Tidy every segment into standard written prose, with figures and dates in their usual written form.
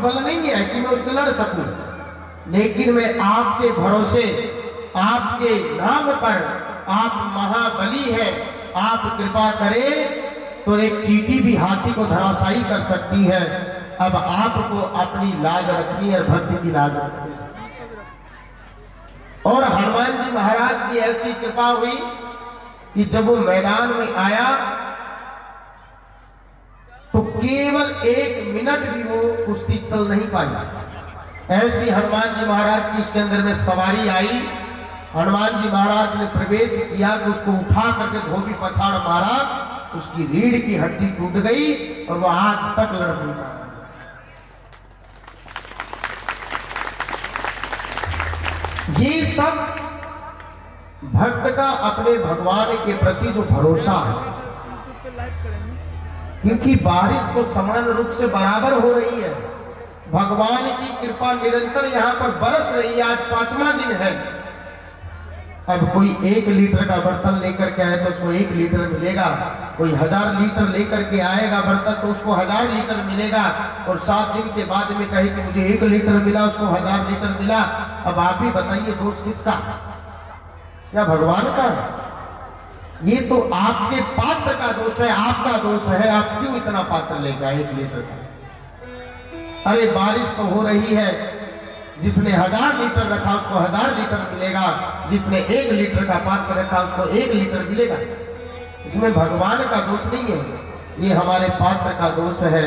बल नहीं है कि मैं उससे लड़ सकूं, लेकिन मैं आपके भरोसे, आपके नाम पर, आप महाबली हैं, आप कृपा करें तो एक चींटी भी हाथी को धराशायी कर सकती है। अब आपको अपनी लाज रखनी है, भक्ति की लाज रखनी है। और हनुमान जी महाराज की ऐसी कृपा हुई कि जब वो मैदान में आया तो केवल 1 मिनट भी वो कुश्ती चल नहीं पाई। ऐसी हनुमान जी महाराज की उसके अंदर में सवारी आई, हनुमान जी महाराज ने प्रवेश किया कि उसको उठा करके धोबी पछाड़ मारा, उसकी रीढ़ की हड्डी टूट गई और वो आज तक लड़ नहीं पाया। ये सब भक्त का अपने भगवान के प्रति जो भरोसा है, क्योंकि बारिश तो समान रूप से बराबर हो रही है, भगवान की कृपा निरंतर यहाँ पर बरस रही है। आज 5वां दिन है। अब कोई 1 लीटर का बर्तन लेकर के आए तो उसको 1 लीटर मिलेगा, कोई 1000 लीटर लेकर के आएगा बर्तन तो उसको 1000 लीटर मिलेगा, और 7 दिन के बाद में कहे कि मुझे 1 लीटर मिला, उसको 1000 लीटर मिला। अब आप ही बताइए दोष किसका? क्या भगवान का? ये तो आपके पात्र का दोष है, आपका दोष है। आप क्यों इतना पात्र लेकर आए 1 लीटर का? अरे बारिश तो हो रही है, जिसने 1000 लीटर रखा उसको 1000 लीटर मिलेगा, जिसने 1 लीटर का पात्र रखा उसको 1 लीटर मिलेगा। इसमें भगवान का दोष नहीं है, ये हमारे पात्र का दोष है।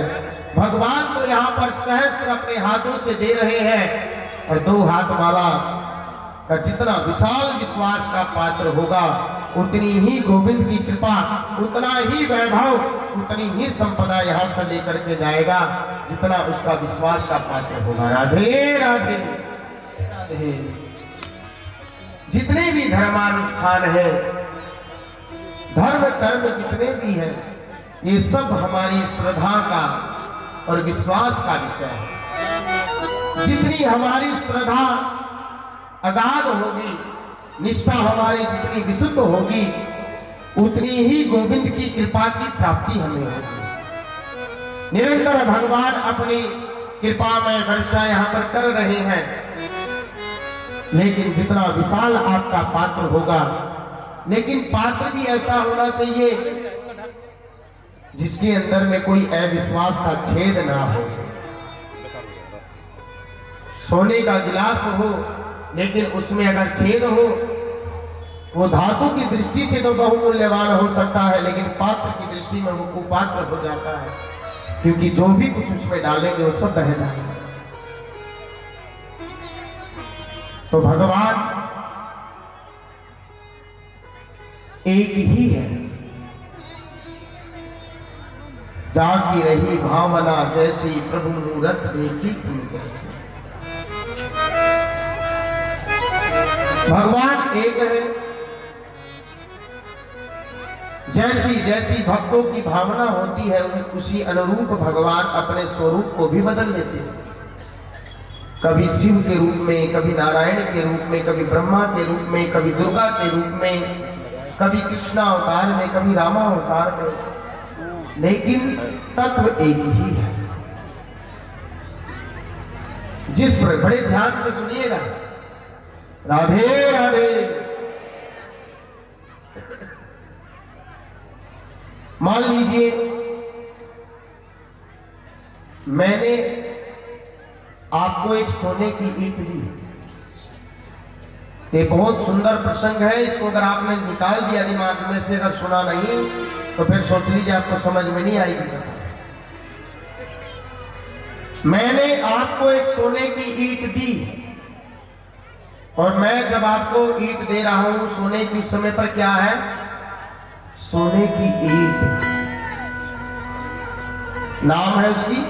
भगवान तो यहाँ पर सहस्त्र अपने हाथों से दे रहे हैं, और 2 हाथ वाला का जितना विशाल विश्वास का पात्र होगा, उतनी ही गोविंद की कृपा, उतना ही वैभव, उतनी ही संपदा यहाँ से लेकर के जाएगा जितना उसका विश्वास का पात्र होगा। राधे राधे राधे। जितने भी धर्मानुष्ठान है, धर्म कर्म जितने भी हैं, ये सब हमारी श्रद्धा का और विश्वास का विषय है। जितनी हमारी श्रद्धा अगाध होगी, निष्ठा हमारी जितनी विशुद्ध होगी, उतनी ही गोविंद की कृपा की प्राप्ति हमें होगी। निरंतर भगवान अपनी कृपा में वर्षा यहाँ पर कर रहे हैं, लेकिन जितना विशाल आपका पात्र होगा, लेकिन पात्र भी ऐसा होना चाहिए जिसके अंदर में कोई अविश्वास का छेद ना हो। सोने का गिलास हो, लेकिन उसमें अगर छेद हो, वो धातु की दृष्टि से तो बहुमूल्यवान हो सकता है, लेकिन पात्र की दृष्टि में वो कुपात्र हो जाता है, क्योंकि जो भी कुछ उसमें डालेंगे वो सब बह जाएगा। तो भगवान एक ही है, जागी रही भावना जैसी, प्रभु मूरत देखी तुम कैसे। भगवान एक है। जैसी जैसी भक्तों की भावना होती है, उसी अनुरूप भगवान अपने स्वरूप को भी बदल देते हैं। कभी शिव के रूप में, कभी नारायण के रूप में, कभी ब्रह्मा के रूप में, कभी दुर्गा के रूप में, कभी कृष्णा अवतार में, कभी रामा अवतार में, लेकिन तत्व एक ही है। जिस पर बड़े ध्यान से सुनिएगा। राधे राधे। मान लीजिए मैंने आपको एक सोने की ईंट दी, ये बहुत सुंदर प्रसंग है। इसको अगर आपने निकाल दिया दिमाग में से, अगर सुना नहीं तो फिर सोच लीजिए आपको समझ में नहीं आएगी। मैंने आपको एक सोने की ईंट दी, और मैं जब आपको ईंट दे रहा हूं, सोने की उस समय पर क्या है? सोने की ईंट, नाम है उसकी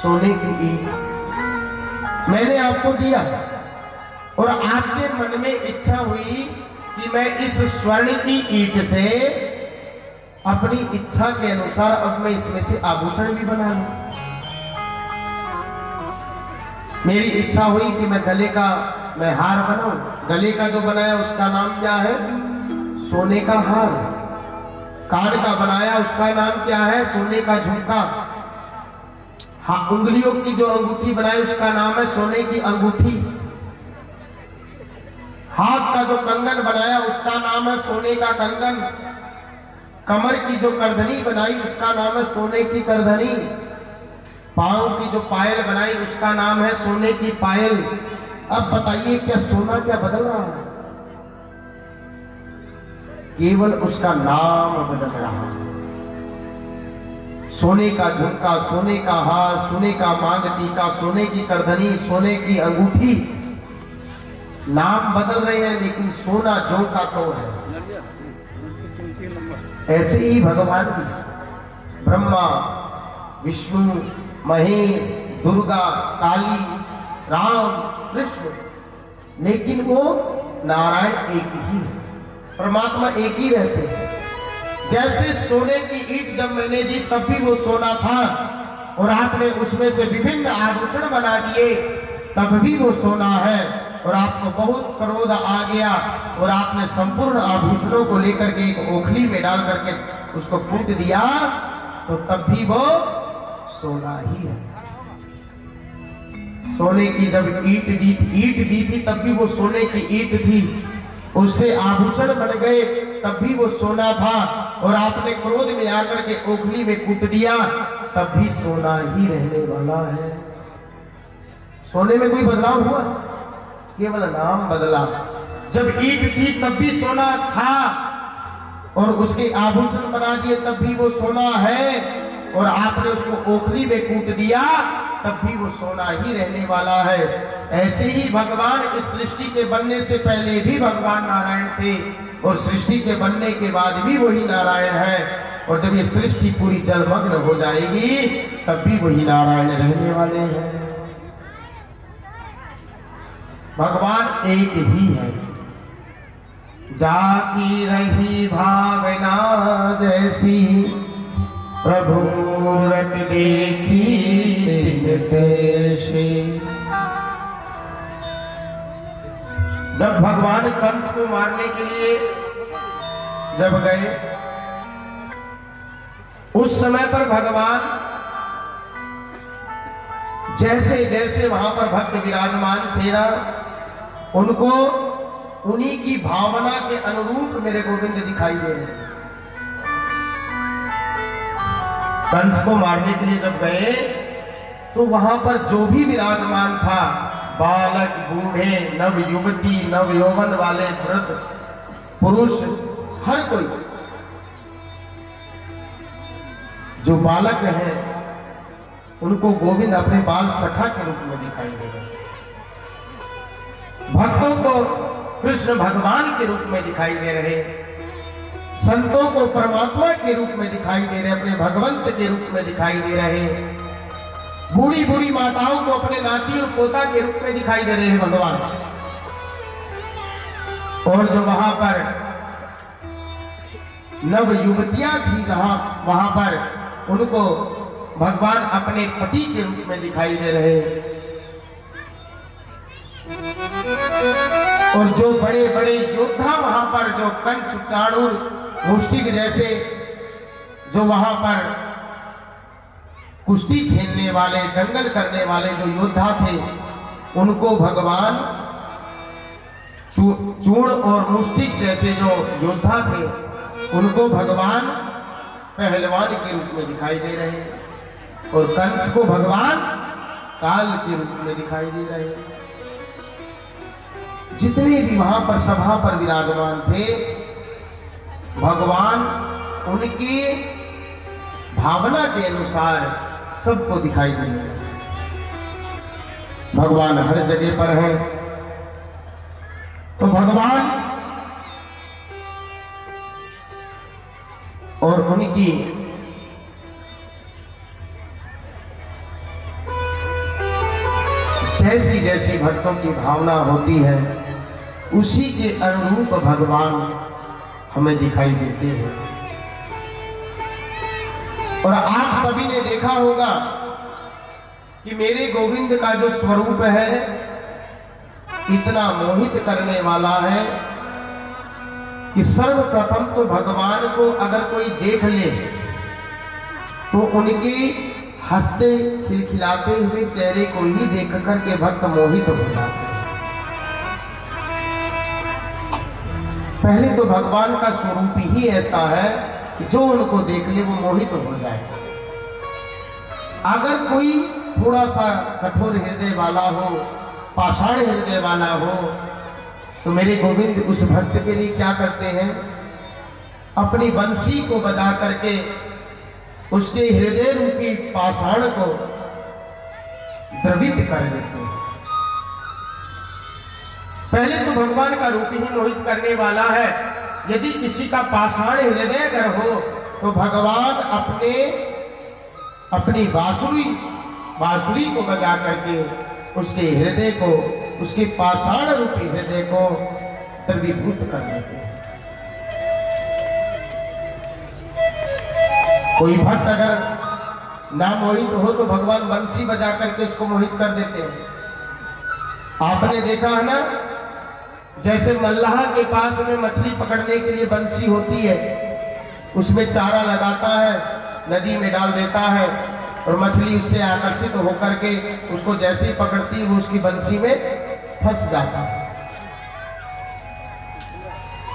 सोने की ईंट। मैंने आपको दिया और आपके मन में इच्छा हुई कि मैं इस स्वर्ण की ईंट से अपनी इच्छा के अनुसार अब मैं इसमें से आभूषण भी बना लूं। मेरी इच्छा हुई कि मैं गले का मैं हार बनाऊं। गले का जो बनाया उसका नाम क्या है? सोने का हार। कान का बनाया उसका नाम क्या है? सोने का झुमका। हाँ, उंगलियों की जो अंगूठी बनाई उसका नाम है सोने की अंगूठी। हाथ का जो कंगन बनाया उसका नाम है सोने का कंगन। कमर की जो करधनी बनाई उसका नाम है सोने की करधनी। पांव की जो पायल बनाई उसका नाम है सोने की पायल। अब बताइए क्या सोना क्या बदल रहा है? केवल उसका नाम बदल रहा है। सोने का झुमका, सोने का हार, सोने का मांग टीका, सोने की करधनी, सोने की अंगूठी, नाम बदल रहे हैं लेकिन सोना जो का तो है। ऐसे ही भगवान भी ब्रह्मा, विष्णु, महेश, दुर्गा, काली, राम, कृष्ण, लेकिन वो नारायण एक ही है, परमात्मा एक ही रहते हैं। जैसे सोने की ईंट जब मैंने दी तब भी वो सोना था और आपने उसमें से विभिन्न आभूषण बना दिए तब भी वो सोना है, और आपको बहुत क्रोध आ गया और आपने संपूर्ण आभूषणों को लेकर के एक ओखली में डाल करके उसको कूट दिया तो तब भी वो सोना ही है। सोने की जब ईंट दी थी तब भी वो सोने की ईंट थी, उससे आभूषण बन गए तब भी वो सोना था, और आपने क्रोध में आकर के ओखली में कूट दिया तब भी सोना ही रहने वाला है। सोने में कोई बदलाव हुआ? केवल नाम बदला। जब ईंट थी तब भी सोना था और उसके आभूषण बना दिए तब भी वो सोना है, और आपने उसको ओखली में कूट दिया तब भी वो सोना ही रहने वाला है। ऐसे ही भगवान इस सृष्टि के बनने से पहले भी भगवान नारायण थे और सृष्टि के बनने के बाद भी वही नारायण है, और जब ये सृष्टि पूरी जलमग्न हो जाएगी तब भी वही नारायण रहने वाले हैं। भगवान एक ही है। जाकी रही भावना जैसी प्रभु मूरत देखी तैसी। जब भगवान कंस को मारने के लिए जब गए उस समय पर भगवान जैसे जैसे वहां पर भक्त विराजमान थे ना, उनको उन्हीं की भावना के अनुरूप मेरे गोविंद दिखाई दे रहे। कंस को मारने के लिए जब गए तो वहां पर जो भी विराजमान था, बालक, बूढ़े, नव युवती, नव यौवन वाले, वृद्ध, पुरुष, हर कोई जो बालक है उनको गोविंद अपने बाल सखा के रूप में दिखाई दे रहे। भक्तों को कृष्ण भगवान के रूप में दिखाई दे रहे, संतों को परमात्मा के रूप में दिखाई दे रहे, अपने भगवंत के रूप में दिखाई दे रहे, बूढ़ी बूढ़ी माताओं को अपने नाती और पोता के रूप में दिखाई दे रहे हैं भगवान। और जो वहां पर नव युवतियां थी वहां पर उनको भगवान अपने पति के रूप में दिखाई दे रहे, और जो बड़े बड़े योद्धा वहां पर जो कंस, चाणूर, मुष्टिक जैसे जो वहां पर कुश्ती खेलने वाले, दंगल करने वाले जो योद्धा थे, उनको भगवान चूर्ण और मुष्टिक जैसे जो योद्धा थे उनको भगवान पहलवान के रूप में दिखाई दे रहे, और कंस को भगवान काल के रूप में दिखाई दे रहे। जितने भी वहां पर सभा पर विराजमान थे भगवान उनकी भावना के अनुसार सबको दिखाई दे रहे। भगवान हर जगह पर है, तो भगवान और उनकी जैसी जैसी भक्तों की भावना होती है उसी के अनुरूप भगवान हमें दिखाई देते हैं। और आप सभी ने देखा होगा कि मेरे गोविंद का जो स्वरूप है इतना मोहित करने वाला है कि सर्वप्रथम तो भगवान को अगर कोई देख ले तो उनकी हंसते खिलखिलाते हुए चेहरे को ही देख कर के भक्त मोहित हो जाते हैं। पहले तो भगवान का स्वरूप ही ऐसा है कि जो उनको देख ले वो मोहित हो जाए। अगर कोई थोड़ा सा कठोर हृदय वाला हो, पाषाण हृदय वाला हो, तो मेरे गोविंद उस भक्त के लिए क्या करते हैं, अपनी बंसी को बजा करके उसके हृदय रूपी पाषाण को द्रवित कर देते हैं। पहले तो भगवान का रूप ही मोहित करने वाला है। यदि किसी का पाषाण हृदय अगर हो तो भगवान अपनी बांसुरी को बजा करके उसके हृदय को, उसके पाषाण रूपी हृदय को द्रवीभूत कर देते हैं। कोई भक्त अगर ना मोहित हो तो भगवान बंसी बजा करके उसको मोहित कर देते हैं। आपने देखा है ना, जैसे मल्लाह के पास में मछली पकड़ने के लिए बंसी होती है, उसमें चारा लगाता है, नदी में डाल देता है और मछली उससे आकर्षित होकर के उसको जैसे ही पकड़ती है वो उसकी बंसी में फंस जाता है।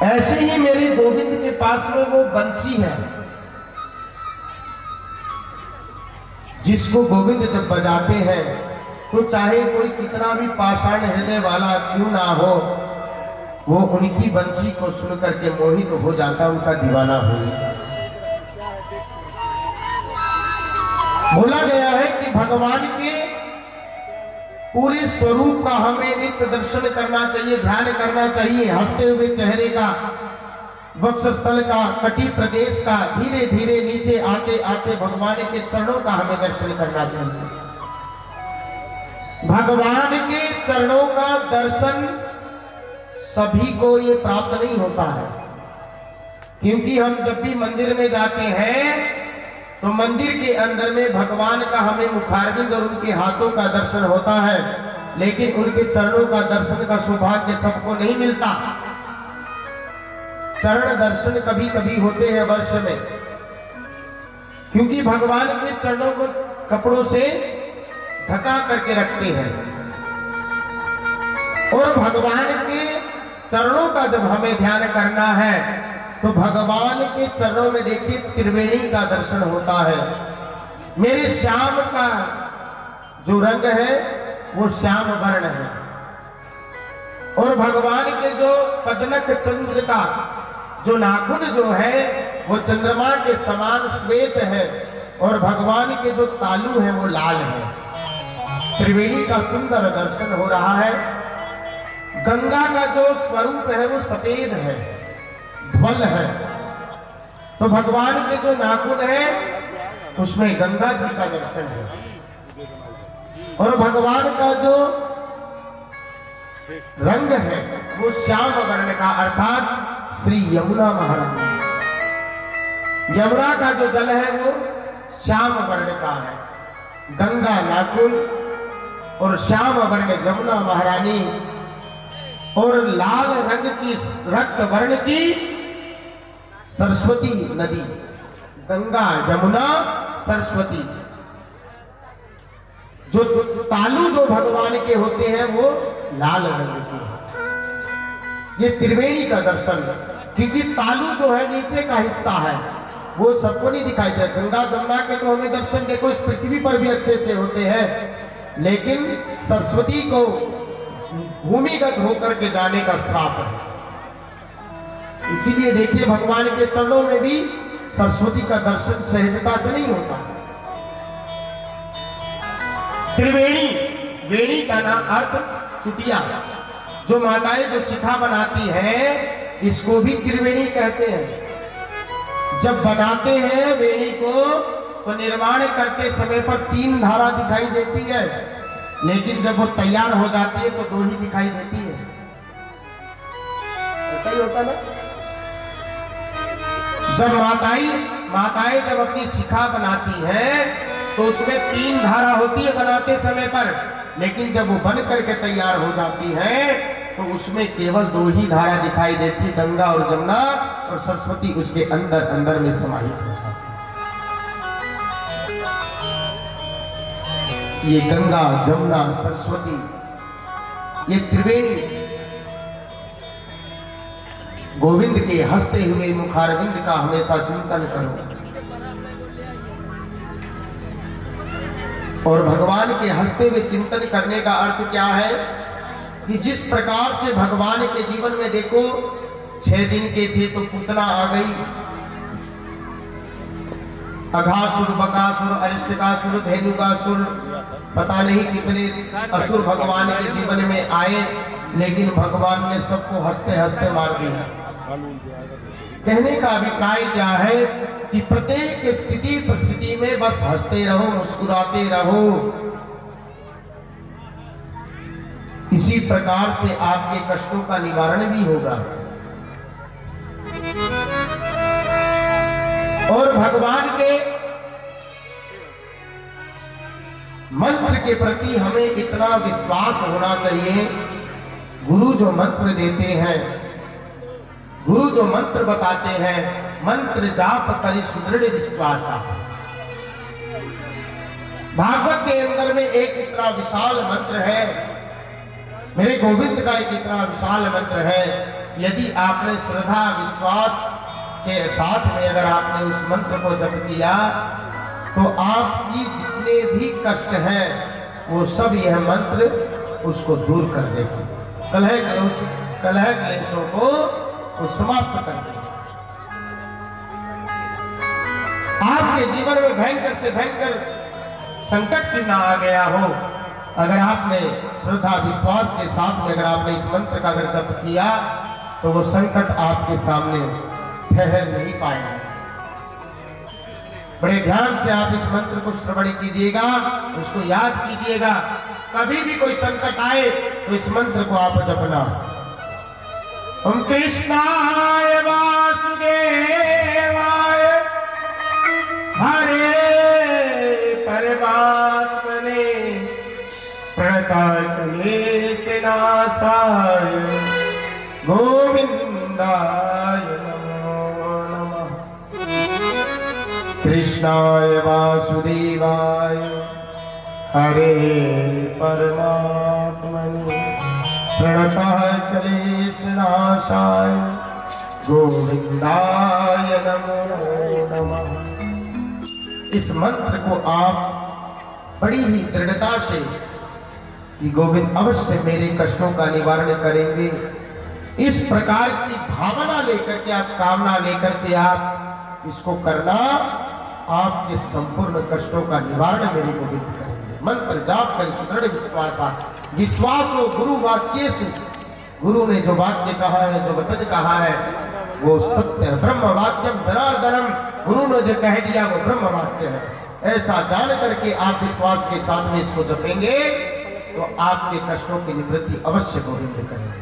ऐसे ही मेरे गोविंद के पास में वो बंसी है जिसको गोविंद जब बजाते हैं तो चाहे कोई कितना भी पाषाण हृदय वाला क्यों ना हो, वो उनकी बंसी को सुन करके मोहित हो जाता, उनका दीवाना हो जाता। बोला गया है कि भगवान के पूरे स्वरूप का हमें नित्य दर्शन करना चाहिए, ध्यान करना चाहिए। हंसते हुए चेहरे का, वक्षस्थल का, कटी प्रदेश का, धीरे धीरे नीचे आते आते भगवान के चरणों का हमें दर्शन करना चाहिए। भगवान के चरणों का दर्शन सभी को ये प्राप्त नहीं होता है, क्योंकि हम जब भी मंदिर में जाते हैं तो मंदिर के अंदर में भगवान का हमें मुखारविंद और उनके हाथों का दर्शन होता है, लेकिन उनके चरणों का दर्शन का सौभाग्य सबको नहीं मिलता। चरण दर्शन कभी कभी होते हैं वर्ष में, क्योंकि भगवान के चरणों को कपड़ों से ढका करके रखते हैं। और भगवान के चरणों का जब हमें ध्यान करना है तो भगवान के चरणों में देखिए त्रिवेणी का दर्शन होता है। मेरे श्याम का जो रंग है वो श्याम वर्ण है, और भगवान के जो पदनक चंद्र का जो नाखून जो है वो चंद्रमा के समान श्वेत है, और भगवान के जो तालू है वो लाल है। त्रिवेणी का सुंदर दर्शन हो रहा है। गंगा का जो स्वरूप है वो सफेद है, ध्वल है, तो भगवान के जो नाखून है उसमें गंगा जी का दर्शन है। और भगवान का जो रंग है वो श्याम वर्ण का, अर्थात श्री यमुना महारानी, यमुना का जो जल है वो श्याम वर्ण का है। गंगा नाखून और श्याम वर्ण यमुना महारानी, और लाल रंग की रक्त वर्ण की सरस्वती नदी, गंगा यमुना सरस्वती। जो तालू जो भगवान के होते हैं वो लाल रंग के। ये त्रिवेणी का दर्शन, क्योंकि तालू जो है नीचे का हिस्सा है वो सबको नहीं दिखाई देता। गंगा जमुना के तो हमें दर्शन देखो इस पृथ्वी पर भी अच्छे से होते हैं, लेकिन सरस्वती को भूमिगत होकर के जाने का श्राप है। इसीलिए देखिए भगवान के चरणों में भी सरस्वती का दर्शन सहजता से नहीं होता। त्रिवेणी, वेणी का नाम अर्थ चुटिया, जो माताएं जो शिखा बनाती हैं इसको भी त्रिवेणी कहते हैं। जब बनाते हैं वेणी को तो निर्माण करते समय पर 3 धारा दिखाई देती है, लेकिन जब वो तैयार हो जाती है तो 2 ही दिखाई देती है। ऐसा ही होता ना, जब माताएं जब अपनी शिखा बनाती हैं तो उसमें 3 धारा होती है बनाते समय पर, लेकिन जब वो बन करके तैयार हो जाती है तो उसमें केवल 2 ही धारा दिखाई देती, गंगा और जमुना, और सरस्वती उसके अंदर अंदर में समाहित हो जाती है। ये गंगा जमुना सरस्वती, ये त्रिवेणी गोविंद के हंसते हुए मुखारविंद का हमेशा चिंतन करो। और भगवान के हंसते हुए चिंतन करने का अर्थ क्या है कि जिस प्रकार से भगवान के जीवन में देखो 6 दिन के थे तो पूतना आ गई, अघासुर, बकासुर, अरिष्टकासुर, धेनुकासुर, पता नहीं कितने असुर भगवान के जीवन में आए, लेकिन भगवान ने सबको हंसते हंसते मार दिया। कहने का अभिप्राय क्या है कि प्रत्येक स्थिति परिस्थिति में बस हंसते रहो, मुस्कुराते रहो। इसी प्रकार से आपके कष्टों का निवारण भी होगा। और भगवान के मंत्र के प्रति हमें इतना विश्वास होना चाहिए। गुरु जो मंत्र देते हैं, गुरु जो मंत्र बताते हैं, मंत्र जाप करी सुदृढ़ विश्वास। भागवत के अंदर में एक इतना विशाल मंत्र है, मेरे गोविंद का एक इतना विशाल मंत्र है। यदि आपने श्रद्धा विश्वास के साथ में अगर आपने उस मंत्र को जप किया तो आपकी जितने भी कष्ट हैं वो सब यह मंत्र उसको दूर कर देगा। कलह क्लेशों को समाप्त कर देगा। आपके जीवन में भयंकर से भयंकर संकट क्यों ना आ गया हो, अगर आपने श्रद्धा विश्वास के साथ में अगर आपने इस मंत्र का अगर जप किया तो वो संकट आपके सामने ठहर नहीं पाएगा। बड़े ध्यान से आप इस मंत्र को श्रवण कीजिएगा, उसको याद कीजिएगा। कभी भी कोई संकट आए तो इस मंत्र को आप जपना। ओम कृष्णाय वासुदेवाय हरे परमात्मने प्रणतक्लेशनाशाय गोविंदाय कृष्णाय वासुदेवाय हरे परमात्मने प्रणतः क्लेशनाशाय गोविंदाय नमो नमः। इस मंत्र को आप बड़ी ही दृढ़ता से कि गोविंद अवश्य मेरे कष्टों का निवारण करेंगे, इस प्रकार की भावना लेकर के आप, कामना लेकर के आप इसको करना, आपके संपूर्ण कष्टों का निवारण मेरे गोविंद करेंगे। मंत्र जाप कर सुदृढ़ विश्वास हो गुरु वाक्य से। गुरु ने जो वाक्य कहा है, जो वचन कहा है वो सत्य है। ब्रह्म वाक्यम जनार्दनम, गुरु ने जो कह दिया वो ब्रह्म वाक्य है। ऐसा जान करके आप विश्वास के साथ में इसको जपेंगे तो आपके कष्टों की निवृत्ति अवश्य गोविंद करेंगे।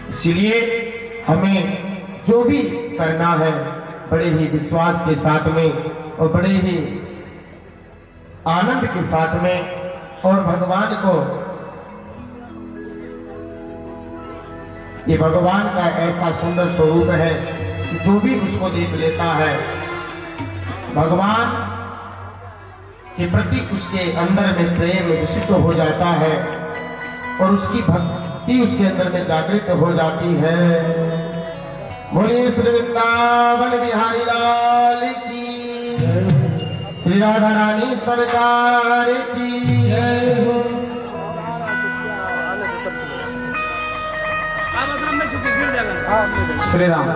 इसीलिए हमें जो भी करना है बड़े ही विश्वास के साथ में और बड़े ही आनंद के साथ में, और भगवान को, ये भगवान का ऐसा सुंदर स्वरूप है कि जो भी उसको देख लेता है भगवान के प्रति उसके अंदर में प्रेम विशिष्ट हो जाता है और उसकी भक्ति उसके अंदर में जागृत हो जाती है। बोलिए श्री वृंदावन बिहारी लाल की, श्री राधा रानी सरकार की जय हो। श्री राम।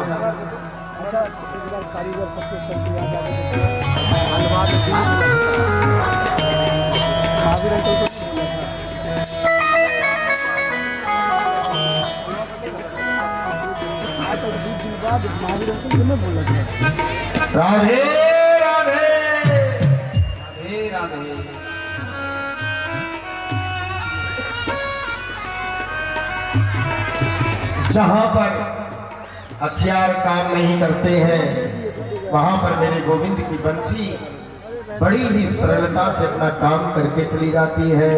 राधे राधे राधे राधे। जहां पर हथियार काम नहीं करते हैं वहां पर मेरे गोविंद की बंसी बड़ी ही सरलता से अपना काम करके चली जाती है।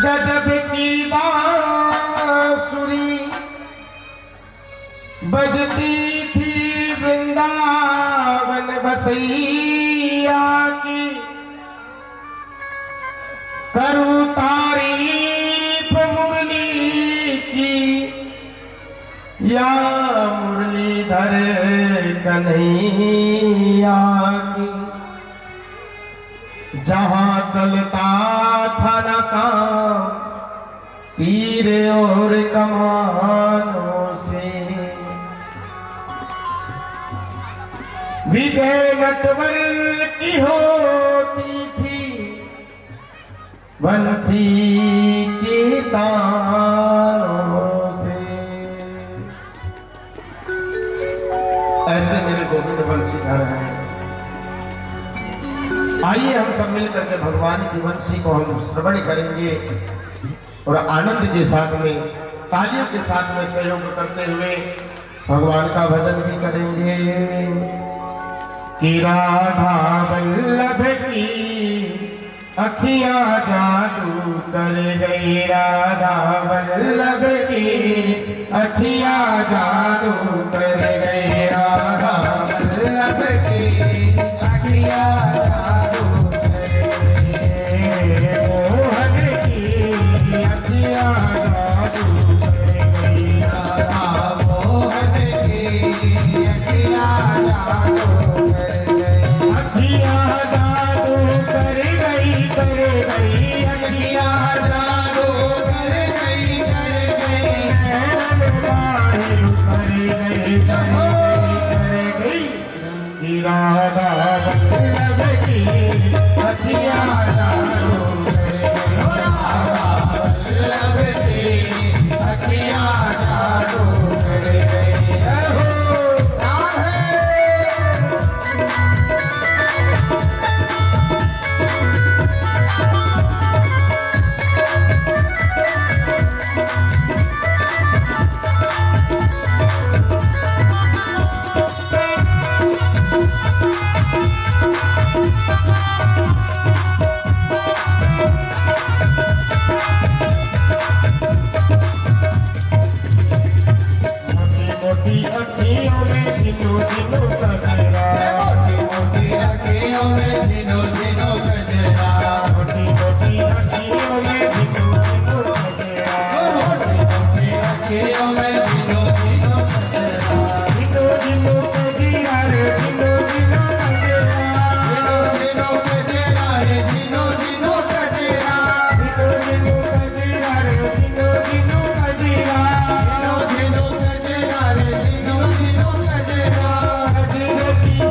गजब की बांसुरी बजती थी वृंदावन कसैया की करूं तारीफ मुरली की, या मुरलीधर कन्हैया की। जहां चलता था न काम तीर और कमानों से, विजय नटवर की होती थी बंसी के तारों से। ऐसे मेरे गोविंद बंसीधर हैं। आइए हम सब मिलकर के भगवान की बंसी को हम श्रवण करेंगे और आनंद के साथ में तालियों के साथ में सहयोग करते हुए भगवान का भजन भी करेंगे। कि राधा वल्लभ की अखियां जादू कर गई, राधा वल्लभ की अखियां जादू कर गई, राधा वल्लभ की अखियां जादू कर गई, मोहन की अखियां जादू कर गई, राधा मोहन की अखियां जादू कर गई, अखियां जादू कर गई, अखियां जादू कर गई, कर गई, राधा वल्लभ की अखियां जादू कर गई, राधा वल्लभ की अखियां जादू कर गई। मोटी अखियों में झिनो झिनो गजरा, मोटी अखियों में झिनो झिनो गजरा, मोटी मोटी अखियों में झिनो झिनो गजरा, मोटी अखियों में झिनो झिनो गजरा, झिनो झिनो गजरा रे झिनो झिनो गजरा, झिनो झिनो गजरा रे झिनो झिनो गजरा, झिनो झिनो गजरा रे झिनो झिनो गजरा, झिनो झिनो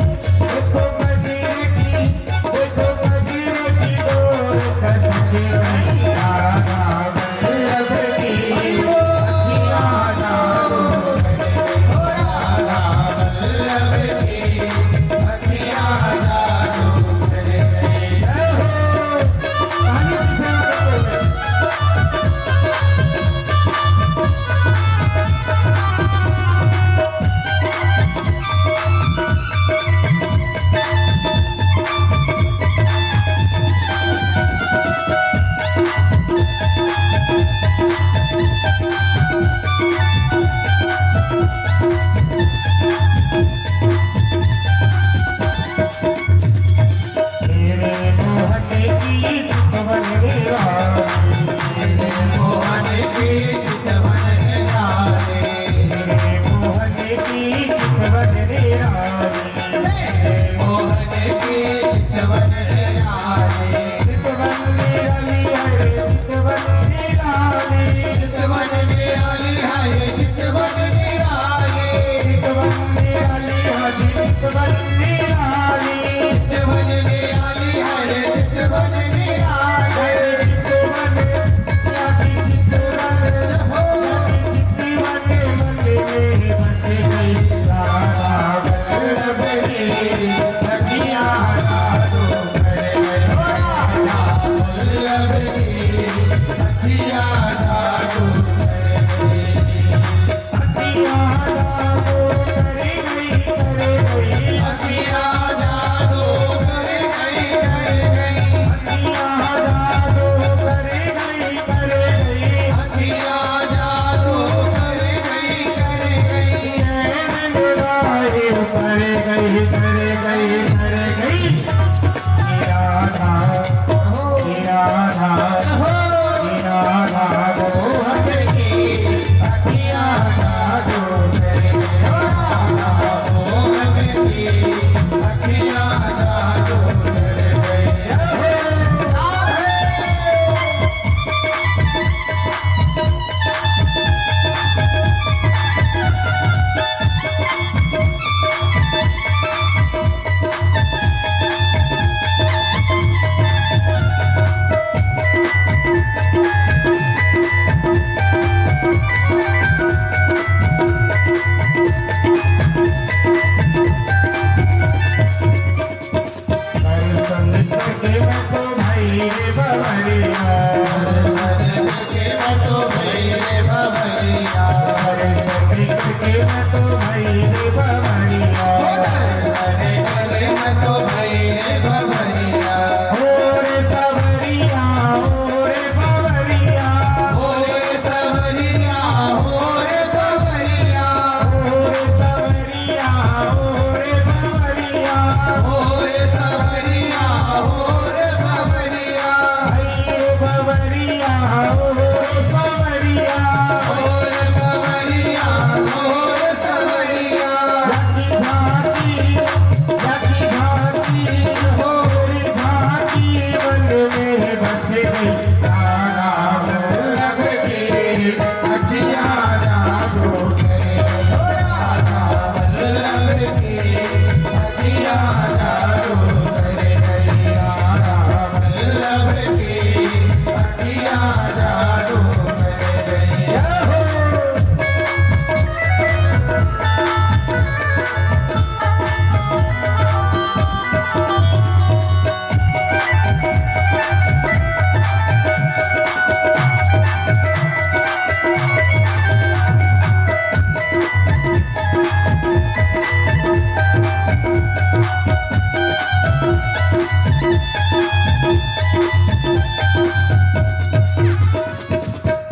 कर गई के मैं तो भाई रे बवरिया, दर्शन के मैं तो भाई रे बवरिया, दर्शन के मैं तो भाई रे बवरिया, दर्शन के मैं तो भाई रे बवरिया। ओ रे सवरिया, ओ रे बवरिया, ओ रे सवरिया, ओ रे सवरिया, ओ रे सवरिया, ओ रे बवरिया, ओ रे सवरिया, ओ रे सवरिया, भाई रे बवरिया, ओ रे सवरिया, ओ रे सवरिया, ओ रे सवरिया। जाकी झांकी हो रे झांकी मन में बस गई तारा वल्लभ की अखिया जादू करे, राधा वल्लभ की अखिया जादू करे गई, राधा वल्लभ की अखिया जादू करे गई।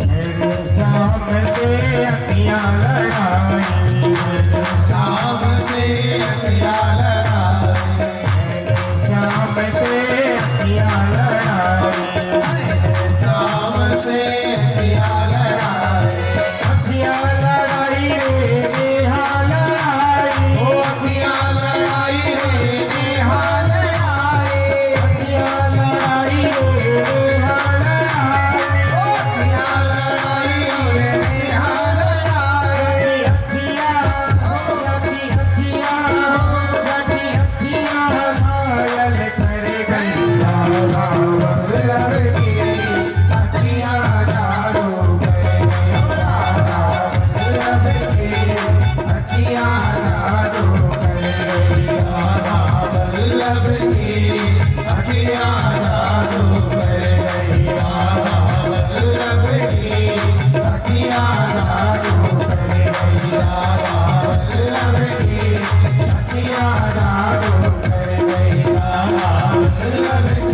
मेरे शाम से अखियां लड़ाई, शाम से अखिया लड़ाई, शाम से अखियां लड़ाई, शाम से अखिया लड़ाई, अखियां लड़ाई रे नेहा लड़ाई, ओ अखिया लड़ाई रे नेहा लड़ाई, अखियां लड़ाई रे नेहा लड़ाई, ओ अखिया लड़ाई रे नेहा लड़ाई। जाकी अखियां घायल कर गई राधा वल्लभ की अखिया जादू करे गई, राधा वल्लभ की अखिया जादू करे गई, राधा वल्लभ की अखिया जादू करे गई, राधा वल्लभ की अखिया जादू करे गई, राधा वल्लभ की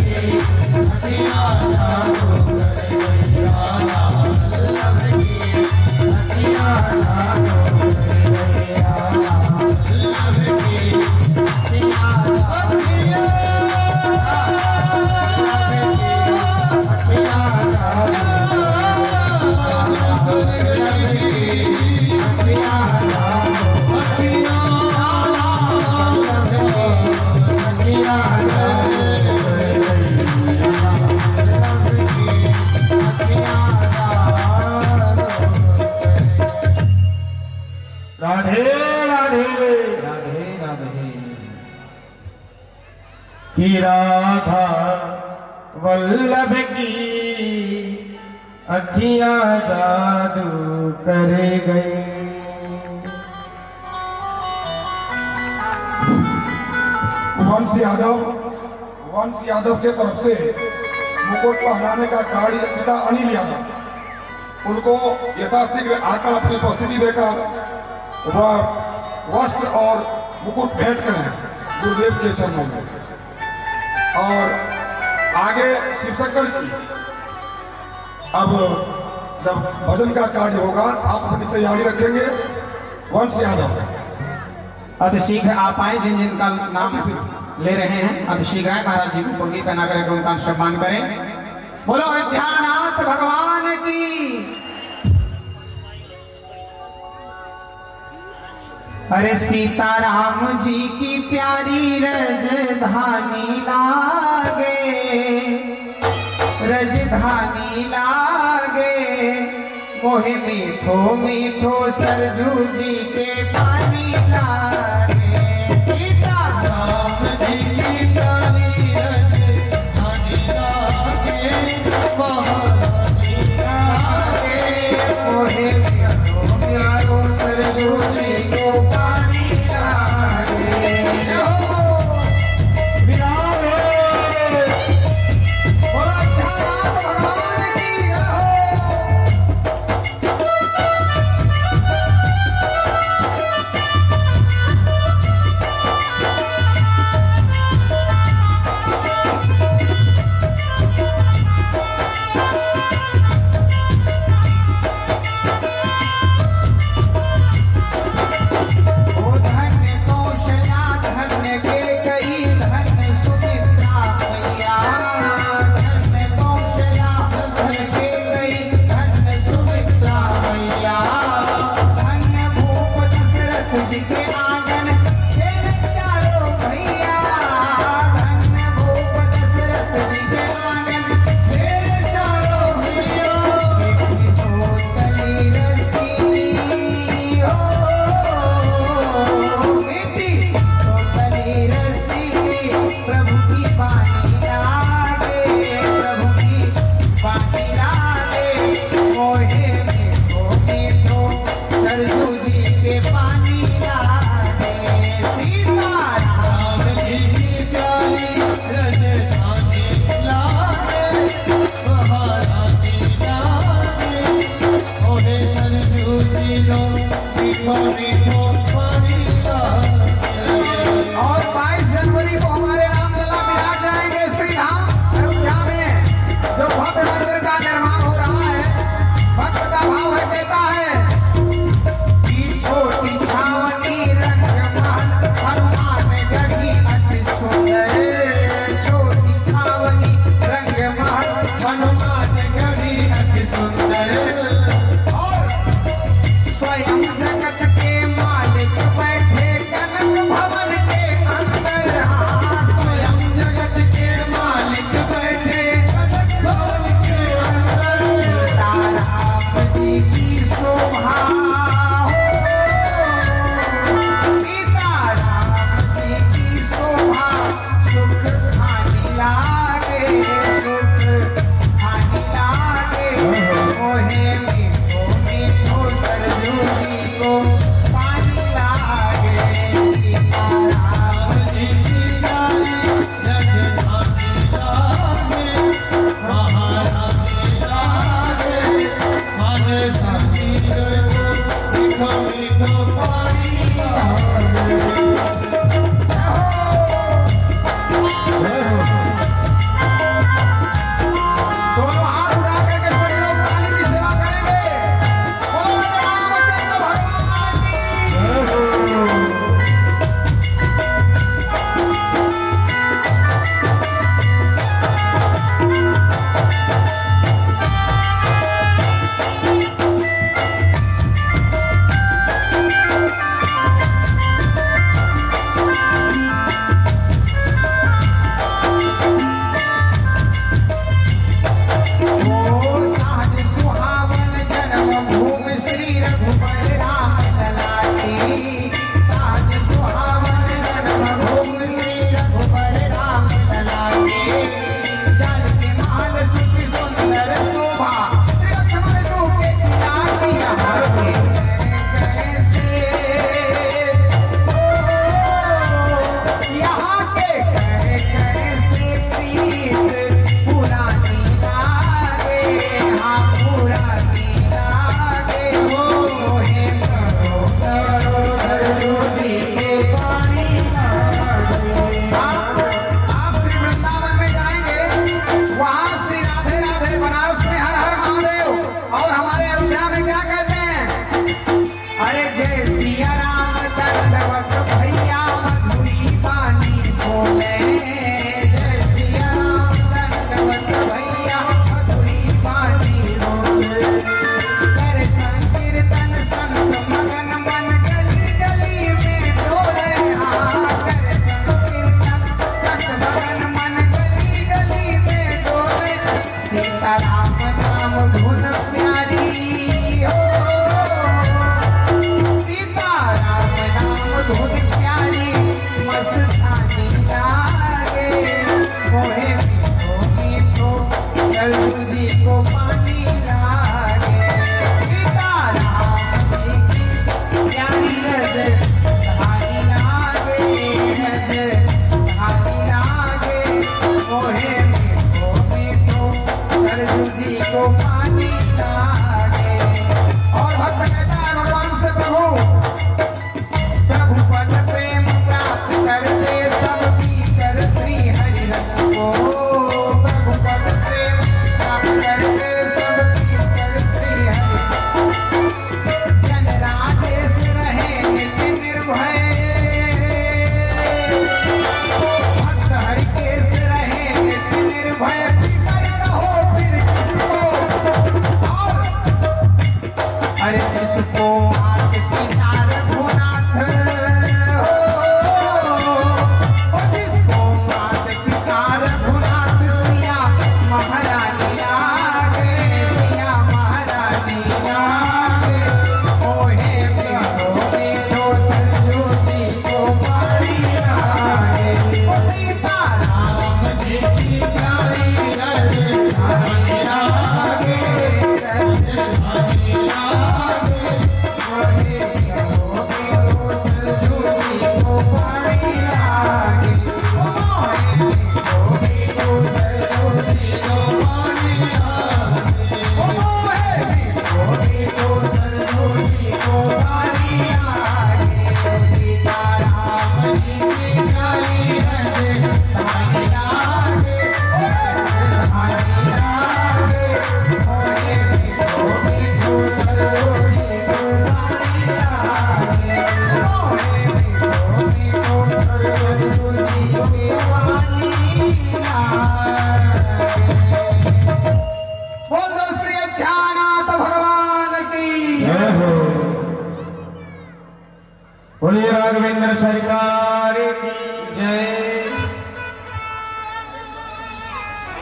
अखिया जादू करे गई, राधा वल्लभ की अखिया जादू करे गई, राधा वल्लभ की अखिया जादू करे गई, राधा वल्लभ की अखिया राधे राधे राधे राधे। की राधा वल्लभ की अखियां जादू कर गई। वंश यादव के तरफ से मुकुट पहनाने का कार्य पिता अनिल यादव उनको यथाशीघ्र आकर अपनी उपस्थिति देकर वह वस्त्र और मुकुट भेंट करें गुरुदेव के चरणों में। और आगे शिवशंकर जी अब जब भजन का कार्य होगा आप अपनी तैयारी रखेंगे। वंश यादव अतिशीघ्र आप आए जिन जिनका नाम ले रहे हैं अतिशीघ्र आए, महाराज जी को पंक्ति पहना करके उनका सम्मान करें। बोलो अयोध्यानाथ भगवान की। अरे सीताराम जी की प्यारी रजधानी लागे, रजधानी लागे, मोहे मीठो मीठो सरजू जी के पानी लागे। सीताराम जी की प्यारी रजधानी लागे, महारानी लागे, मोहे मीठो मीठो सरजू जी को पानी लागे। विराम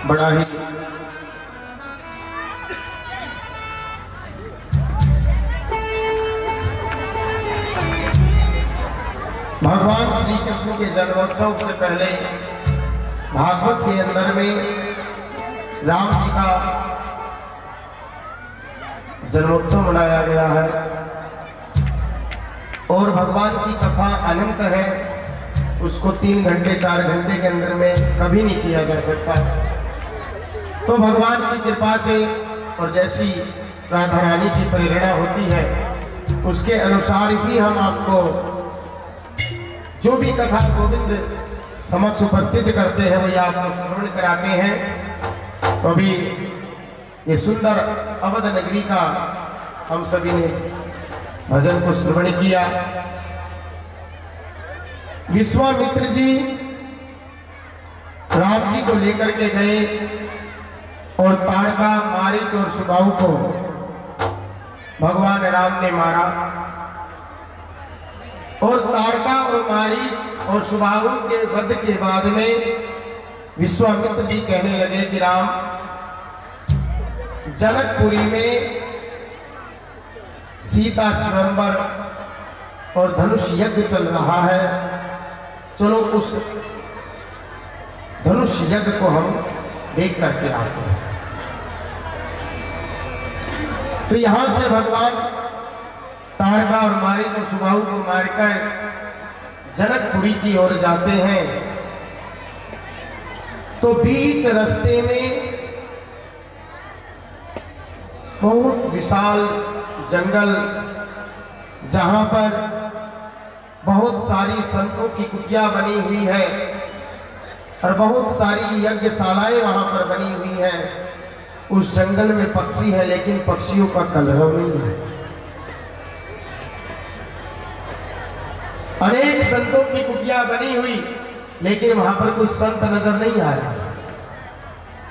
बड़ा ही भगवान श्री कृष्ण के जन्मोत्सव से पहले भागवत के अंदर में राम जी का जन्मोत्सव मनाया गया है और भगवान की कथा अनंत है, उसको 3 घंटे 4 घंटे के अंदर में कभी नहीं किया जा सकता। तो भगवान की कृपा से और जैसी राधा रानी की प्रेरणा होती है उसके अनुसार ही हम आपको जो भी कथा गोविंद समक्ष उपस्थित करते हैं वही आपको श्रवण कराते हैं। तो अभी ये सुंदर अवध नगरी का हम सभी ने भजन को श्रवण किया। विश्वामित्र जी राम जी को लेकर के गए और ताड़का, मारीच और सुबाहु को भगवान राम ने मारा और ताड़का और मारीच और सुबाहु के वध के बाद में विश्वामित्र जी कहने लगे कि राम, जनकपुरी में सीता स्वयंवर और धनुष यज्ञ चल रहा है, चलो उस धनुष यज्ञ को हम देख करके आते हैं। तो यहां से भगवान ताड़का और मारीच और सुबाहु को मारकर जनकपुरी की ओर जाते हैं। तो बीच रास्ते में बहुत विशाल जंगल, जहां पर बहुत सारी संतों की कुटिया बनी हुई है और बहुत सारी यज्ञशालाएं वहां पर बनी हुई हैं। उस जंगल में पक्षी है लेकिन पक्षियों का कलरव नहीं है। अनेक संतों की कुटिया बनी हुई लेकिन वहां पर कोई संत नजर नहीं आ रहा।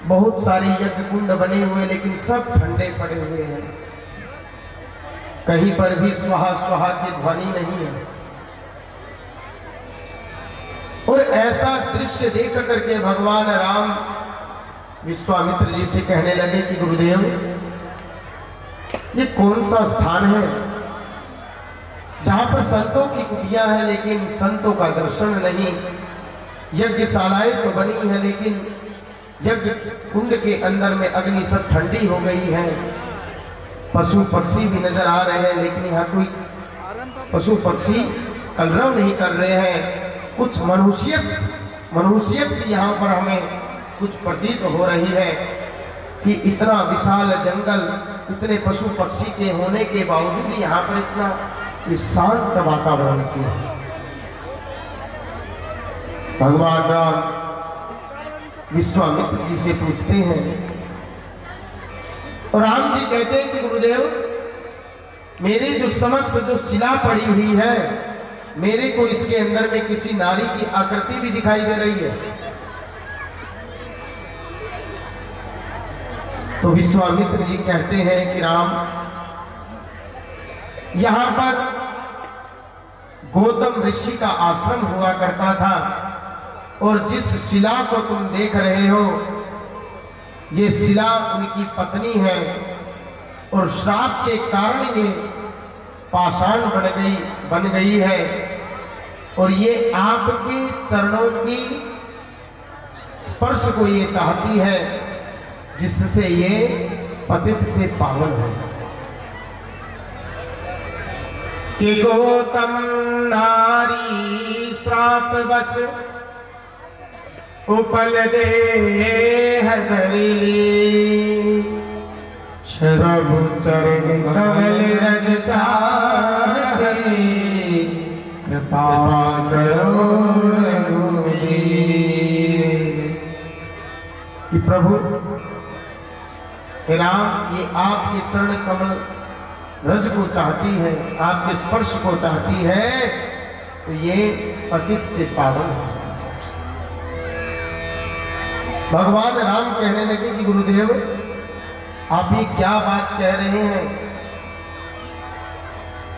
बहुत सारे यज्ञ कुंड बने हुए लेकिन सब ठंडे पड़े हुए हैं, कहीं पर भी स्वाहा स्वाहा की ध्वनि नहीं है। और ऐसा दृश्य देख करके भगवान राम विश्वामित्र जी से कहने लगे कि गुरुदेव, ये कौन सा स्थान है जहां पर संतों की कुटिया है लेकिन संतों का दर्शन नहीं। यज्ञशालाएं तो बनी है लेकिन यज्ञ कुंड के अंदर में अग्नि सब ठंडी हो गई है। पशु पक्षी भी नजर आ रहे हैं लेकिन यहाँ कोई पशु पक्षी कलरव नहीं कर रहे हैं। कुछ मनुष्यत से यहाँ पर हमें कुछ प्रतीत हो रही है कि इतना विशाल जंगल, इतने पशु पक्षी के होने के बावजूद यहाँ पर इतना शांत वातावरण क्यों। भगवान राम विश्वामित्र जी से पूछते हैं और राम जी कहते हैं कि गुरुदेव, मेरे जो समक्ष जो शिला पड़ी हुई है, मेरे को इसके अंदर में किसी नारी की आकृति भी दिखाई दे रही है। तो विश्वामित्र जी कहते हैं कि राम, यहां पर गौतम ऋषि का आश्रम हुआ करता था और जिस शिला को तुम देख रहे हो ये शिला उनकी पत्नी है और श्राप के कारण ये पाषाण बन गई है और ये आपके चरणों की स्पर्श को ये चाहती है जिससे ये पतित से पावन है। कि गौतम नारी श्राप बस उपल दे हदरिली, शरभ चरण कमल रज चाहे, कृपा करो रघुवीर। कि प्रभु राम, ये आपके चरण कमल रज को चाहती है, आपके स्पर्श को चाहती है, तो ये पतित से पावन है। भगवान राम कहने लगे कि गुरुदेव, आप ये क्या बात कह रहे हैं?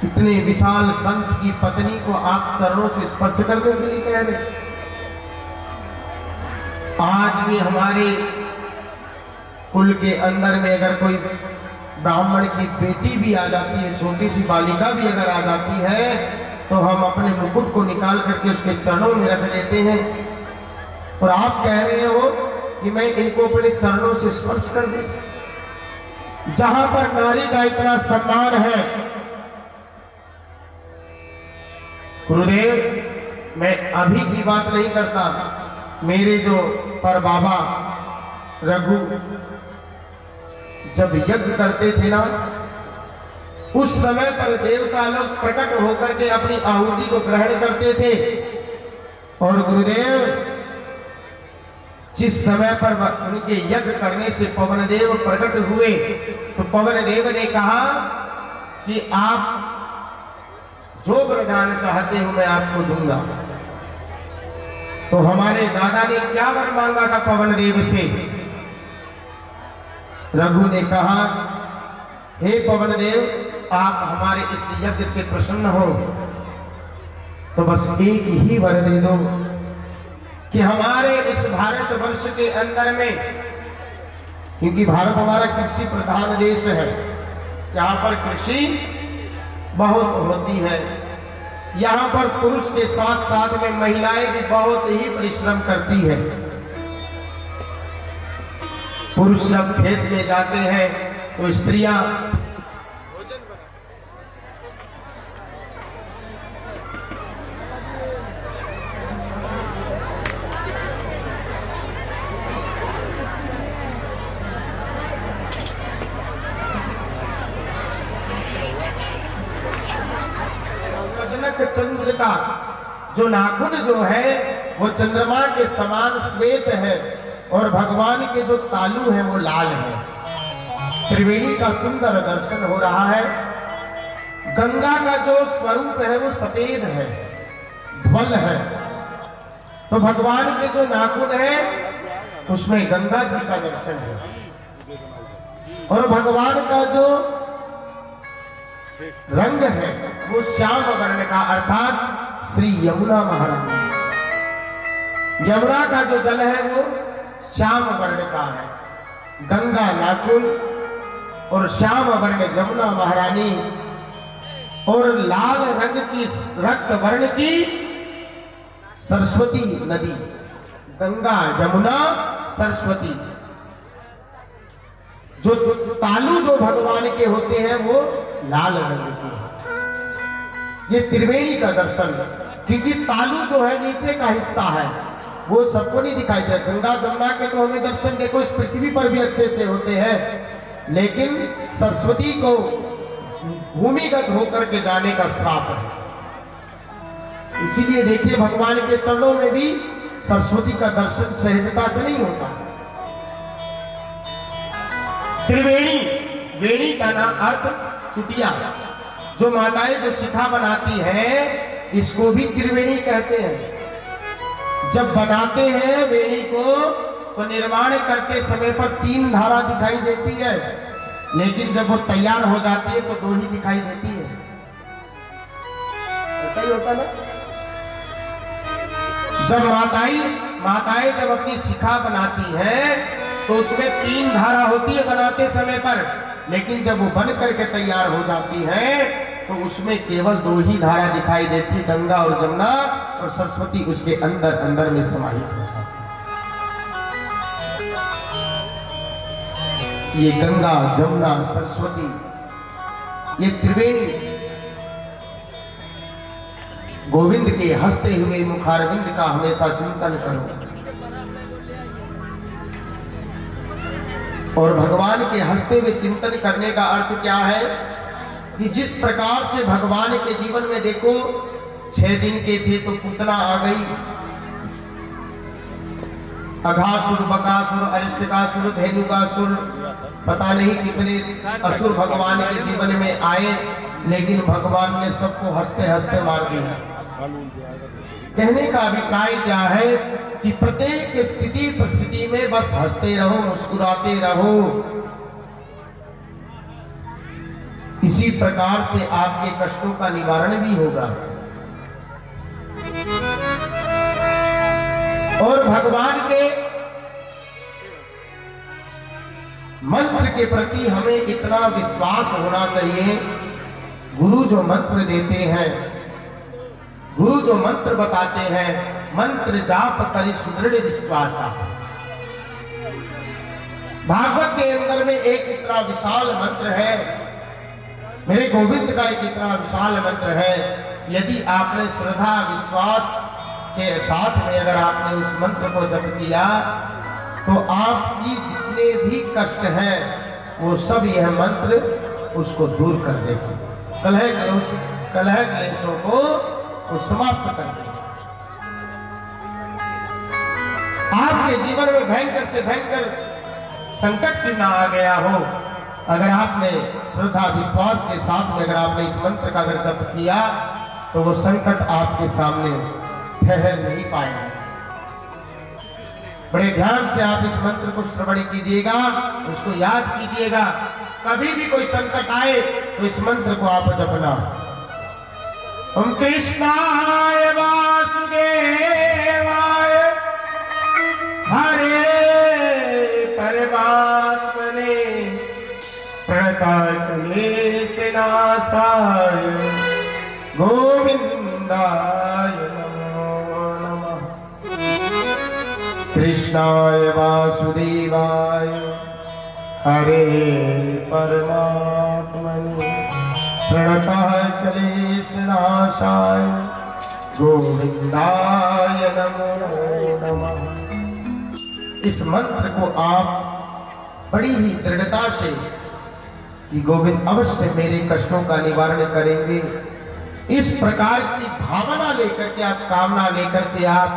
इतने विशाल संत की पत्नी को आप चरणों से स्पर्श करने के लिए कह रहे? आज भी हमारे कुल के अंदर में अगर कोई ब्राह्मण की बेटी भी आ जाती है, छोटी सी बालिका भी अगर आ जाती है, तो हम अपने मुकुट को निकाल करके उसके चरणों में रख देते हैं। और आप कह रहे हो कि मैं इनको अपने चरणों से स्पर्श कर दूं? जहां पर नारी का इतना सम्मान है, गुरुदेव मैं अभी की बात नहीं करता, मेरे जो पर बाबा रघु जब यज्ञ करते थे ना, उस समय पर देवता लोग प्रकट होकर के अपनी आहुति को ग्रहण करते थे। और गुरुदेव जिस समय पर उनके यज्ञ करने से पवनदेव प्रकट हुए, तो पवनदेव ने कहा कि आप जो वरदान चाहते हो मैं आपको दूंगा। तो हमारे दादा ने क्या वर मांगा था पवनदेव से? रघु ने कहा, हे पवनदेव आप हमारे इस यज्ञ से प्रसन्न हो तो बस एक ही वर दे दो कि हमारे इस भारत वर्ष के अंदर में, क्योंकि भारत हमारा कृषि प्रधान देश है, यहाँ पर कृषि बहुत होती है, यहाँ पर पुरुष के साथ साथ में महिलाएं भी बहुत ही परिश्रम करती है। पुरुष जब खेत में जाते हैं तो स्त्रियां चंद्र का जो नाखून जो है वो चंद्रमा के समान श्वेत है, और भगवान के जो तालू है वो लाल है। त्रिवेणी का सुंदर दर्शन हो रहा है। गंगा का जो स्वरूप है वो सफेद है, ध्वल है। तो भगवान के जो नाखून है उसमें गंगा जी का दर्शन है, और भगवान का जो रंग है वो श्याम वर्ण का, अर्थात श्री यमुना महारानी। यमुना का जो जल है वो श्याम वर्ण का है। गंगा नाखून और श्याम वर्ण यमुना महारानी, और लाल रंग की रक्त वर्ण की सरस्वती नदी। गंगा यमुना सरस्वती। जो तालु जो भगवान के होते हैं वो लाल रंग के। ये त्रिवेणी का दर्शन, क्योंकि तालु जो है नीचे का हिस्सा है वो सबको नहीं दिखाई देता। गंगा जमुना के तो हमें दर्शन देखो इस पृथ्वी पर भी अच्छे से होते हैं, लेकिन सरस्वती को भूमिगत होकर के जाने का श्राप है। इसीलिए देखिए भगवान के चरणों में भी सरस्वती का दर्शन सहजता से नहीं होता। त्रिवेणी, वेणी का नाम अर्थ चुटिया, जो माताएं जो शिखा बनाती हैं इसको भी त्रिवेणी कहते हैं। जब बनाते हैं वेणी को तो निर्माण करते समय पर 3 धारा दिखाई देती है, लेकिन जब वो तैयार हो जाती है तो 2 ही दिखाई देती है। ऐसा ही होता ना। जब माताएं जब अपनी शिखा बनाती हैं तो उसमें 3 धारा होती है बनाते समय पर, लेकिन जब वो बन करके तैयार हो जाती है तो उसमें केवल 2 ही धारा दिखाई देती, गंगा और जमुना, और सरस्वती उसके अंदर अंदर में समाहित हो जाती है। ये गंगा जमुना सरस्वती, ये त्रिवेणी गोविंद के हंसते हुए मुखारविंद का हमेशा चिंतन करो। और भगवान के हंसते हुए चिंतन करने का अर्थ क्या है कि जिस प्रकार से भगवान के जीवन में देखो 6 दिन के थे तो पूतना आ गई, अघासुर, बकासुर, अरिष्टकासुर, धेनुकासुर, पता नहीं कितने असुर भगवान के जीवन में आए, लेकिन भगवान ने सबको हंसते हंसते मार दिया। कहने का अभिप्राय क्या है कि प्रत्येक स्थिति परिस्थिति में बस हंसते रहो, मुस्कुराते रहो। इसी प्रकार से आपके कष्टों का निवारण भी होगा। और भगवान के मंत्र के प्रति हमें इतना विश्वास होना चाहिए। गुरु जो मंत्र देते हैं, गुरु जो मंत्र बताते हैं, मंत्र जाप करी सुदृढ़ विश्वासा। भागवत के अंदर में एक इतना विशाल मंत्र है, मेरे गोविंद का एक इतना विशाल मंत्र है। यदि आपने श्रद्धा विश्वास के साथ में अगर आपने उस मंत्र को जप किया तो आपकी जितने भी कष्ट हैं वो सब यह मंत्र उसको दूर कर देगा। कलह क्लेशों को समाप्त कर देगा। आपके जीवन में भयंकर से भयंकर संकट क्यों ना आ गया हो, अगर आपने श्रद्धा विश्वास के साथ में अगर आपने इस मंत्र का अगर जप किया तो वो संकट आपके सामने ठहर नहीं पाएगा। बड़े ध्यान से आप इस मंत्र को श्रवण कीजिएगा, उसको याद कीजिएगा। कभी भी कोई संकट आए तो इस मंत्र को आप जपना। ओम कृष्णाय वासुदेवाय हरे परमात्मने प्रणतक्लेश नाशाय गोविंदाय नमो नमः। कृष्णाय वासुदेवाय हरे परमात्मने प्रणतक्लेश नाशाय गोविंदाय नमो नमः। इस मंत्र को आप बड़ी ही दृढ़ता से कि गोविंद अवश्य मेरे कष्टों का निवारण करेंगे, इस प्रकार की भावना लेकर के आप, कामना लेकर के आप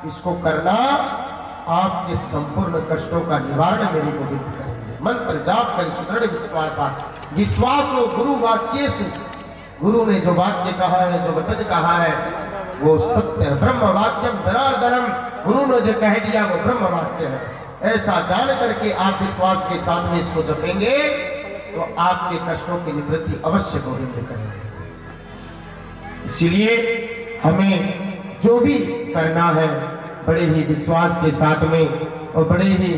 इसको करना, आपके संपूर्ण कष्टों का निवारण मेरे गोविंद करेंगे। मंत्र जाप कर सुदृढ़ विश्वासो गुरु वाक्य से, गुरु ने जो वाक्य कहा है, जो वचन कहा है वो सत्य है। ब्रह्म वाक्यम जनार्दनम, गुरु ने जो कह दिया वो ब्रह्म वाक्य है। ऐसा जान करके आप विश्वास के साथ में इसको जपेंगे तो आपके कष्टों की निवृत्ति अवश्य गोविंद करेंगे। इसलिए हमें जो भी करना है बड़े ही विश्वास के साथ में और बड़े ही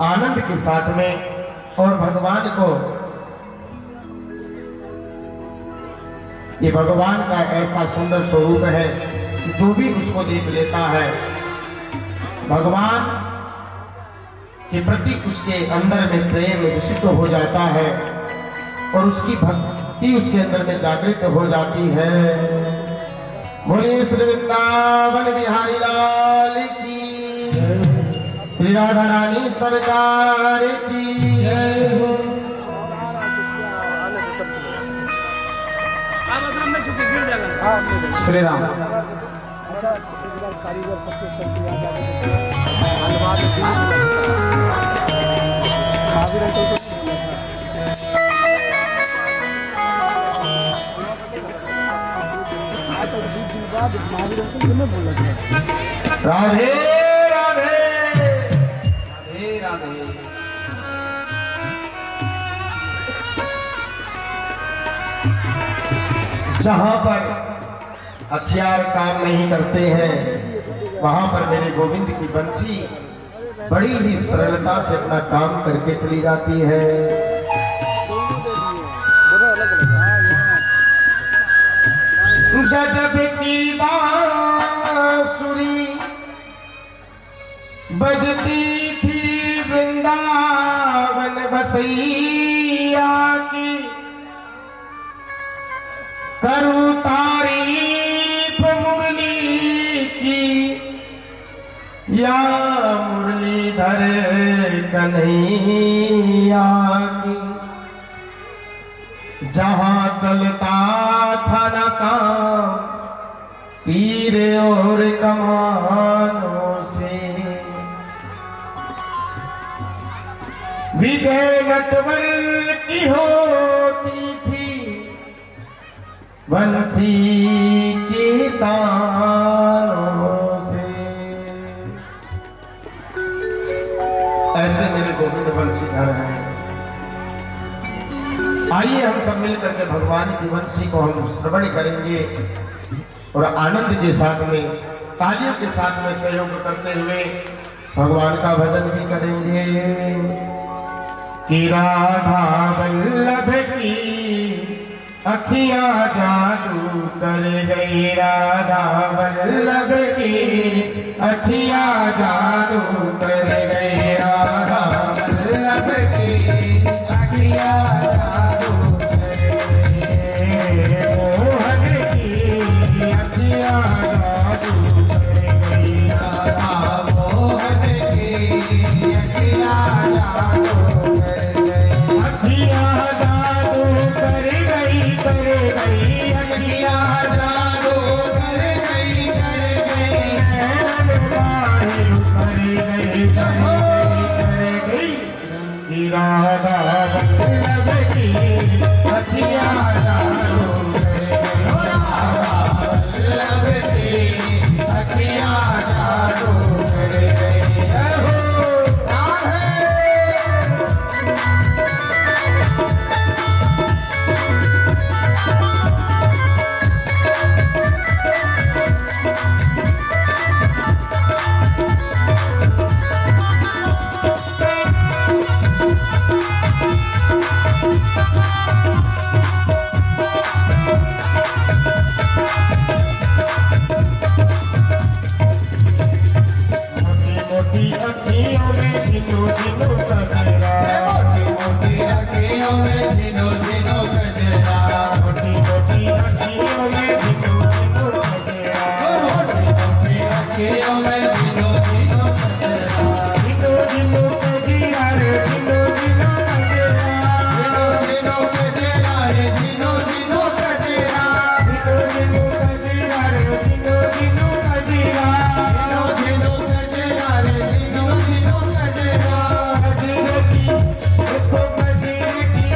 आनंद के साथ में, और भगवान को, ये भगवान का ऐसा सुंदर स्वरूप है कि जो भी उसको देख लेता है भगवान के प्रति उसके अंदर में प्रेम विशुद्ध हो जाता है और उसकी भक्ति उसके अंदर में जागृत हो जाती है। बोलिए श्री वृंदावन बिहारी लाल की, श्री राधा रानी सरकार की जय हो। श्री राम। राधे राधे राधे राधे। जहां पर हथियार काम नहीं करते हैं वहां पर मेरे गोविंद की बंसी बड़ी ही सरलता से अपना काम करके चली जाती है। गजब की बांसुरी बजती थी वृंदावन बसैया की, करूं तारीफ मुरली की या मुरलीधर कन्हैया की। जहां चलता था न काम तीर और कमानों से, विजय नटवर की होती थी बंसी की तानों से। ऐसे मेरे गोविंद बंसीधर हैं। आइए हम सब मिलकर के भगवान की बंसी को हम श्रवण करेंगे और आनंद के साथ में, तालियों के साथ में सहयोग करते हुए भगवान का भजन भी करेंगे कि राधा वल्लभ की अखियां जादू कर गई, राधा वल्लभ की अखियां जादू कर गई, राधा वल्लभ की अखियां जादू कर गई, मोहन की अखियां जादू कर गई, राधा मोहन की अखियां जादू कर गई, अखियां जादू कर गई, अखियां जादू कर गई, नैन माहिर कर गई, कि राधा वल्लभ की अखियां जादू कर गई, राधा वल्लभ की अखियां जादू कर गई, जय हो राधे। मोटी अखियों में झिनो झिनो कजरा, मोटी अखियों में झिनो झिनो कजरा, मोटी अखियों में झिनो झिनो कजरा, मोटी अखियों में झिनो झिनो कजरा, झिनो झिनो कजरा रे झिनो झिनो कजरा, झिनो झिनो कजरा रे झिनो झिनो कजरा, झिनो झिनो कजरा रे झिनो झिनो कजरा, झिनो झिनो कजरा रे झिनो झिनो कजरा, कजरे की देखो कजरे की,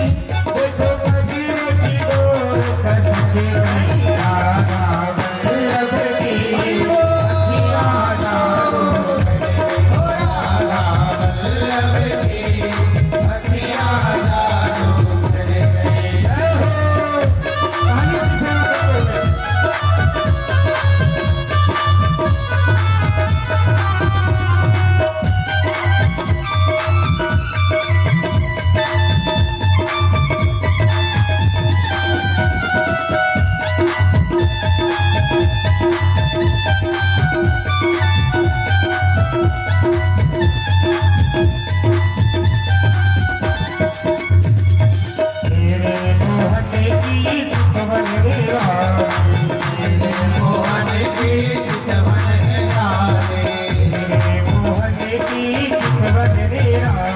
देखो कजरे की डोर कस के गई, राधा वल्लभ की अखियां जादू कर गई, राधा वल्लभ की अखियां जादू कर गई, जय हो कहानी की सेवा करते हुए। तेरे मोहन की चितवन रे रानी, तेरे मोहन की चितवन रे रानी, तेरे मोहन की चितवन रे रानी,